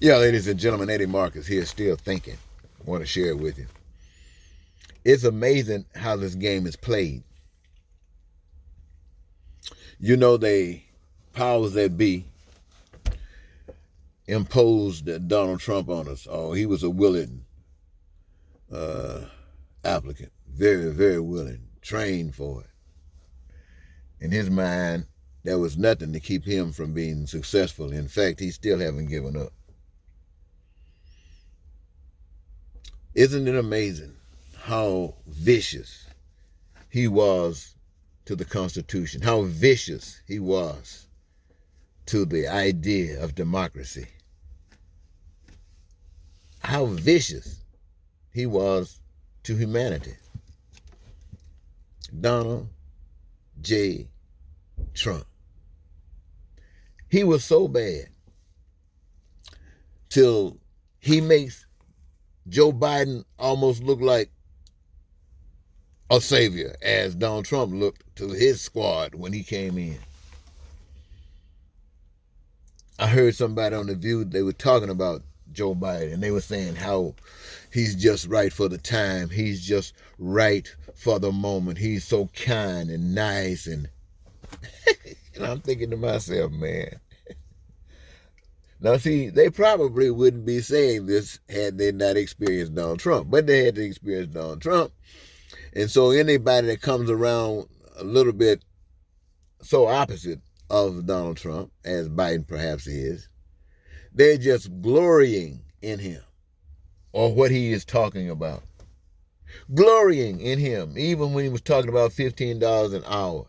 Yeah, ladies and gentlemen, Eddie Marcus here, still thinking. I want to share it with you. It's amazing how this game is played. You know, the powers that be imposed Donald Trump on us. Oh, he was a willing uh, applicant, very, very willing, trained for it. In his mind, there was nothing to keep him from being successful. In fact, he still haven't given up. Isn't it amazing how vicious he was to the Constitution, how vicious he was to the idea of democracy, how vicious he was to humanity? Donald J. Trump. He was so bad till he makes Joe Biden almost look like a savior, as Donald Trump looked to his squad when he came in. I heard somebody on The View, they were talking about Joe Biden, and they were saying how he's just right for the time. He's just right for the moment. He's so kind and nice. And, and I'm thinking to myself, man. Now, see, they probably wouldn't be saying this had they not experienced Donald Trump, but they had to experience Donald Trump. And so anybody that comes around a little bit so opposite of Donald Trump, as Biden perhaps is, they're just glorying in him or what he is talking about. Glorying in him, even when he was talking about $15 an hour,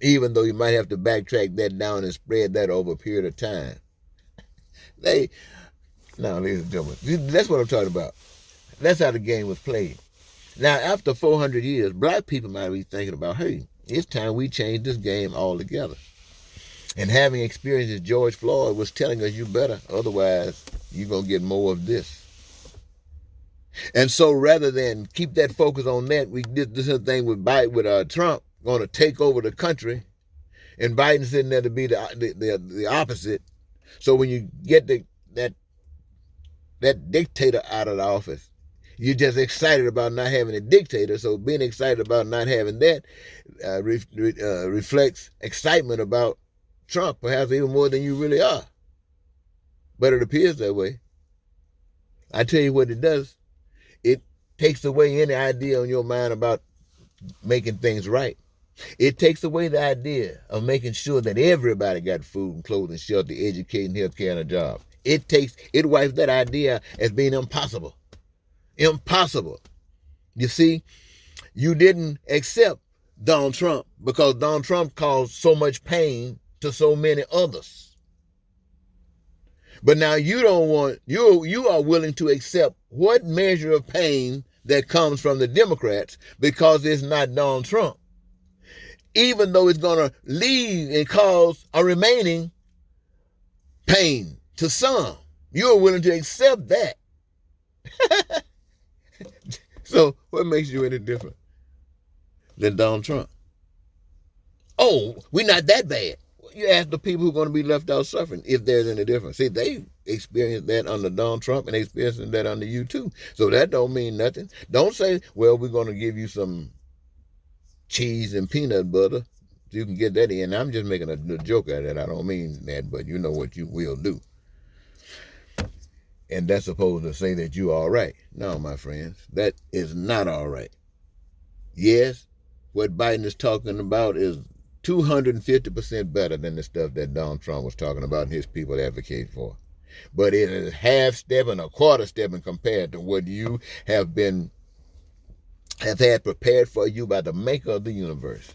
even though you might have to backtrack that down and spread that over a period of time. Now, ladies and gentlemen, that's what I'm talking about. That's how the game was played. Now, after 400 years, black people might be thinking about, hey, it's time we change this game altogether. And having experienced as George Floyd was telling us, you better, otherwise you're going to get more of this. And so rather than keep that focus on that, we did this thing with Biden, with Trump going to take over the country, and Biden sitting there to be the opposite. So when you get that dictator out of the office, you're just excited about not having a dictator. So being excited about not having that reflects excitement about Trump, perhaps even more than you really are. But it appears that way. I tell you what it does. It takes away any idea on your mind about making things right. It takes away the idea of making sure that everybody got food and clothing, shelter, education, health care, and a job. It wipes that idea as being impossible. Impossible. You see, you didn't accept Donald Trump because Donald Trump caused so much pain to so many others. But now you are willing to accept what measure of pain that comes from the Democrats because it's not Donald Trump. Even though it's going to leave and cause a remaining pain to some, you're willing to accept that. So what makes you any different than Donald Trump? Oh, we're not that bad. You ask the people who are going to be left out suffering if there's any difference. See, they experienced that under Donald Trump and they experienced that under you too. So that don't mean nothing. Don't say, well, we're going to give you some cheese and peanut butter. You can get that in. I'm just making a joke out of that. I don't mean that, but you know what you will do. And that's supposed to say that you're all right. No, my friends, that is not all right. Yes, what Biden is talking about is 250% better than the stuff that Donald Trump was talking about and his people advocate for. But it is half step and a quarter step compared to what you have had prepared for you by the maker of the universe.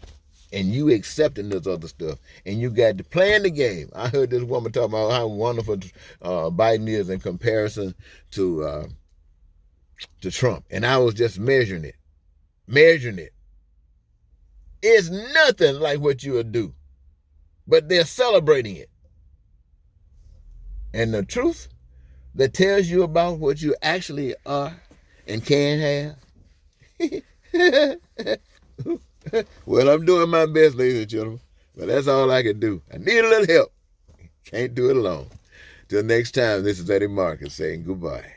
And you accepting this other stuff. And you got to playing the game. I heard this woman talk about how wonderful Biden is in comparison to Trump. And I was just measuring it. It's nothing like what you would do. But they're celebrating it. And the truth that tells you about what you actually are and can have. Well, I'm doing my best, ladies and gentlemen. But that's all I can do. I need a little help. Can't do it alone. Till next time, this is Eddie Marcus saying goodbye.